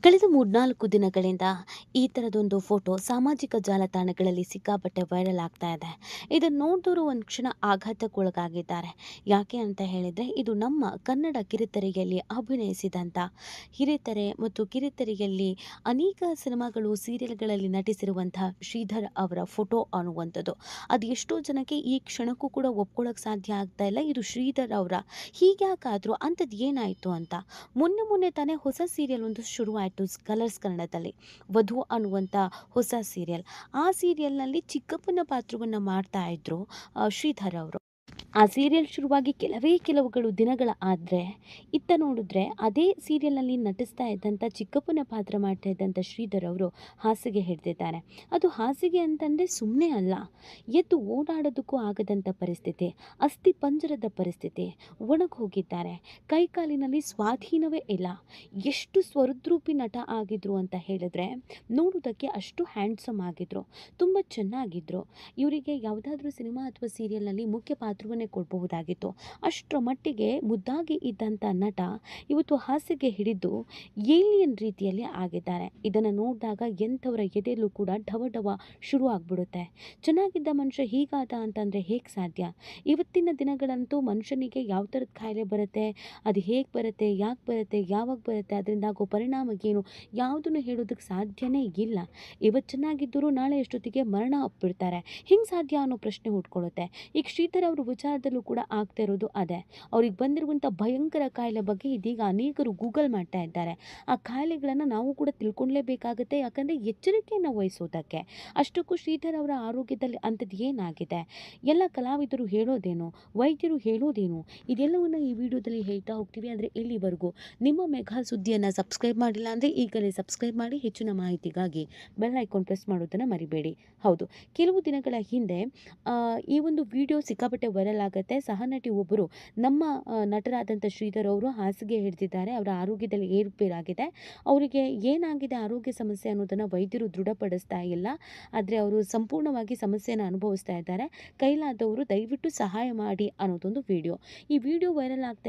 ಕಳೆದ 3-4 ದಿನಗಳಿಂದ ಈ ಥರದೊಂದು ಫೋಟೋ ಸಾಮಾಜಿಕ ಜಾಲತಾಣಗಳಲ್ಲಿ ಸಿಕ್ಕಾಪಟ್ಟೆ ವೈರಲ್ ಆಗ್ತಾ ಇದೆ. ಇದನ್ನು ನೋಡಿದವರು ಒಂದು ಕ್ಷಣ ಆಘಾತಕ್ಕೊಳಗಾಗಿದ್ದಾರೆ. ಯಾಕೆ ಅಂತ ಹೇಳಿದರೆ, ಇದು ನಮ್ಮ ಕನ್ನಡ ಕಿರುತೆರೆಯಲ್ಲಿ ಅಭಿನಯಿಸಿದಂಥ ಹಿರಿತೆರೆ ಮತ್ತು ಕಿರುತೆರೆಯಲ್ಲಿ ಅನೇಕ ಸಿನಿಮಾಗಳು, ಸೀರಿಯಲ್ಗಳಲ್ಲಿ ನಟಿಸಿರುವಂತಹ ಶ್ರೀಧರ್ ಅವರ ಫೋಟೋ ಅನ್ನುವಂಥದ್ದು. ಅದು ಎಷ್ಟೋ ಜನಕ್ಕೆ ಈ ಕ್ಷಣಕ್ಕೂ ಕೂಡ ಒಪ್ಕೊಳ್ಳೋಕೆ ಸಾಧ್ಯ ಆಗ್ತಾ ಇಲ್ಲ. ಇದು ಶ್ರೀಧರ್ ಅವರ, ಹೀಗ್ಯಾಕಾದ್ರು, ಅಂಥದ್ದು ಏನಾಯಿತು ಅಂತ. ಮೊನ್ನೆ ತಾನೇ ಹೊಸ ಸೀರಿಯಲ್ ಒಂದು ಶುರುವಾಯಿತು ಕಲರ್ಸ್ ಕನ್ನಡದಲ್ಲಿ, ವಧು ಅನ್ನುವಂಥ ಹೊಸ ಸೀರಿಯಲ್. ಆ ಸೀರಿಯಲ್ನಲ್ಲಿ ಚಿಕ್ಕಪ್ಪನ ಪಾತ್ರವನ್ನು ಮಾಡ್ತಾ ಇದ್ರು ಶ್ರೀಧರ್ ಅವರು. ಆ ಸೀರಿಯಲ್ ಶುರುವಾಗಿ ಕೆಲವುಗಳು ದಿನಗಳ ಆದರೆ ಇತ್ತ ನೋಡಿದ್ರೆ ಅದೇ ಸೀರಿಯಲ್ನಲ್ಲಿ ನಟಿಸ್ತಾ ಇದ್ದಂಥ ಚಿಕ್ಕಪ್ಪನ ಪಾತ್ರ ಮಾಡ್ತಾ ಇದ್ದಂಥ ಶ್ರೀಧರ್ ಅವರು ಹಾಸಿಗೆ ಹಿಡಿದಿದ್ದಾರೆ. ಅದು ಹಾಸಿಗೆ ಅಂತಂದರೆ ಸುಮ್ಮನೆ ಅಲ್ಲ, ಎದ್ದು ಓಡಾಡೋದಕ್ಕೂ ಆಗದಂಥ ಪರಿಸ್ಥಿತಿ, ಅಸ್ಥಿ ಪಂಜರದ ಪರಿಸ್ಥಿತಿ, ಒಣಗಿ ಹೋಗಿದ್ದಾರೆ. ಕೈಕಾಲಿನಲ್ಲಿ ಸ್ವಾಧೀನವೇ ಇಲ್ಲ. ಎಷ್ಟು ಸ್ವರದ್ರೂಪಿ ನಟ ಆಗಿದ್ರು ಅಂತ ಹೇಳಿದ್ರೆ, ನೋಡೋದಕ್ಕೆ ಅಷ್ಟು ಹ್ಯಾಂಡ್ಸಮ್ ಆಗಿದ್ರು, ತುಂಬ ಚೆನ್ನಾಗಿದ್ರು. ಇವರಿಗೆ ಯಾವುದಾದ್ರೂ ಸಿನಿಮಾ ಅಥವಾ ಸೀರಿಯಲ್ನಲ್ಲಿ ಮುಖ್ಯ ಪಾತ್ರವನ್ನೇ ಕೊಡಬಹುದಾಗಿತ್ತು. ಅಷ್ಟರ ಮಟ್ಟಿಗೆ ಮುದ್ದಾಗಿ ಇದ್ದಂಥ ನಟ ಇವತ್ತು ಹಾಸಿಗೆ ಹಿಡಿದು ಏಲಿಯನ್ ರೀತಿಯಲ್ಲಿ ಆಗಿದ್ದಾರೆ. ಇದನ್ನು ನೋಡಿದಾಗ ಎಂಥವರ ಎದೆಯಲ್ಲೂ ಕೂಡ ಢವ ಢವ ಶುರು ಆಗ್ಬಿಡುತ್ತೆ. ಚೆನ್ನಾಗಿದ್ದ ಮನುಷ್ಯ ಹೀಗಾದ ಅಂತಂದರೆ ಹೇಗೆ ಸಾಧ್ಯ? ಇವತ್ತಿನ ದಿನಗಳಂತೂ ಮನುಷ್ಯನಿಗೆ ಯಾವ ಥರದ ಕಾಯಿಲೆ ಬರುತ್ತೆ, ಅದು ಹೇಗೆ ಬರುತ್ತೆ, ಯಾಕೆ ಬರುತ್ತೆ, ಯಾವಾಗ ಬರುತ್ತೆ, ಅದರಿಂದ ಆಗೋ ಪರಿಣಾಮ ಏನು, ಯಾವುದನ್ನು ಹೇಳೋದಕ್ಕೆ ಸಾಧ್ಯನೇ ಇಲ್ಲ. ಇವತ್ತು ಚೆನ್ನಾಗಿದ್ದರೂ ನಾಳೆ ಎಷ್ಟೊತ್ತಿಗೆ ಮರಣ ಅಪ್ಪಿಡ್ತಾರೆ. ಹಿಂಗೆ ಸಾಧ್ಯ ಅನ್ನೋ ಪ್ರಶ್ನೆ ಹುಟ್ಕೊಳ್ಳುತ್ತೆ. ಈಗ ಶ್ರೀಧರ್ ಅವ್ರ ವಿಚಾರದಲ್ಲೂ ಕೂಡ ಆಗ್ತಾ ಇರೋದು ಅದೇ. ಅವ್ರಿಗೆ ಬಂದಿರುವಂಥ ಭಯಂಕರ ಕಾಯಿಲೆ ಬಗ್ಗೆ ಇದೀಗ ಅನೇಕರು ಗೂಗಲ್ ಮಾಡ್ತಾ ಇದ್ದಾರೆ. ಆ ಕಾಯಿಲೆಗಳನ್ನು ನಾವು ಕೂಡ ತಿಳ್ಕೊಳ್ಳೇಬೇಕಾಗುತ್ತೆ, ಯಾಕಂದರೆ ಎಚ್ಚರಿಕೆಯನ್ನು ವಹಿಸೋದಕ್ಕೆ. ಅಷ್ಟಕ್ಕೂ ಶ್ರೀಧರ್ ಅವರ ಆರೋಗ್ಯದಲ್ಲಿ ಅಂಥದ್ದು ಏನಾಗಿದೆ, ಎಲ್ಲ ಕಲಾವಿದರು ಹೇಳೋದೇನು, ವೈದ್ಯರು ಹೇಳೋದೇನು, ಇದೆಲ್ಲವನ್ನು ಈ ವಿಡಿಯೋದಲ್ಲಿ ಹೇಳ್ತಾ ಹೋಗ್ತೀವಿ. ಆದರೆ ಇಲ್ಲಿವರೆಗೂ ನಿಮ್ಮ ಮೆಗಾ ಸುದ್ದಿಯನ್ನು ಸಬ್ಸ್ಕ್ರೈಬ್ ಮಾಡಿಲ್ಲ ಅಂದರೆ ಈಗಲೇ ಸಬ್ಸ್ಕ್ರೈಬ್ ಮಾಡಿ. ಹೆಚ್ಚಿನ ಮಾಹಿತಿಗಾಗಿ ಬೆಲ್ ಐಕಾನ್ ಪ್ರೆಸ್ ಮಾಡೋದನ್ನು ಮರಿಬೇಡಿ. ಹೌದು, ಕೆಲವು ದಿನಗಳ ಹಿಂದೆ ಈ ಒಂದು ವಿಡಿಯೋ ಸಿಕ್ಕಾಪಟ್ಟೆ ವೈರಲ್ ಆಗುತ್ತೆ. ಸಹನಟಿ ಒಬ್ಬರು, ನಮ್ಮ ನಟರಾದಂಥ ಶ್ರೀಧರ್ ಅವರು ಹಾಸಿಗೆ ಹಿಡಿದಿದ್ದಾರೆ. ಅವರ ಆರೋಗ್ಯದಲ್ಲಿ ಏರುಪೇರಾಗಿದೆ. ಅವರಿಗೆ ಏನಾಗಿದೆ ಆರೋಗ್ಯ ಸಮಸ್ಯೆ ಅನ್ನೋದನ್ನು ವೈದ್ಯರು ದೃಢಪಡಿಸ್ತಾ ಇಲ್ಲ. ಆದರೆ ಅವರು ಸಂಪೂರ್ಣವಾಗಿ ಸಮಸ್ಯೆಯನ್ನು ಅನುಭವಿಸ್ತಾ ಇದ್ದಾರೆ. ಕೈಲಾದವರು ದಯವಿಟ್ಟು ಸಹಾಯ ಮಾಡಿ ಅನ್ನೋದೊಂದು ವಿಡಿಯೋ. ಈ ವಿಡಿಯೋ ವೈರಲ್ ಆಗ್ತಾ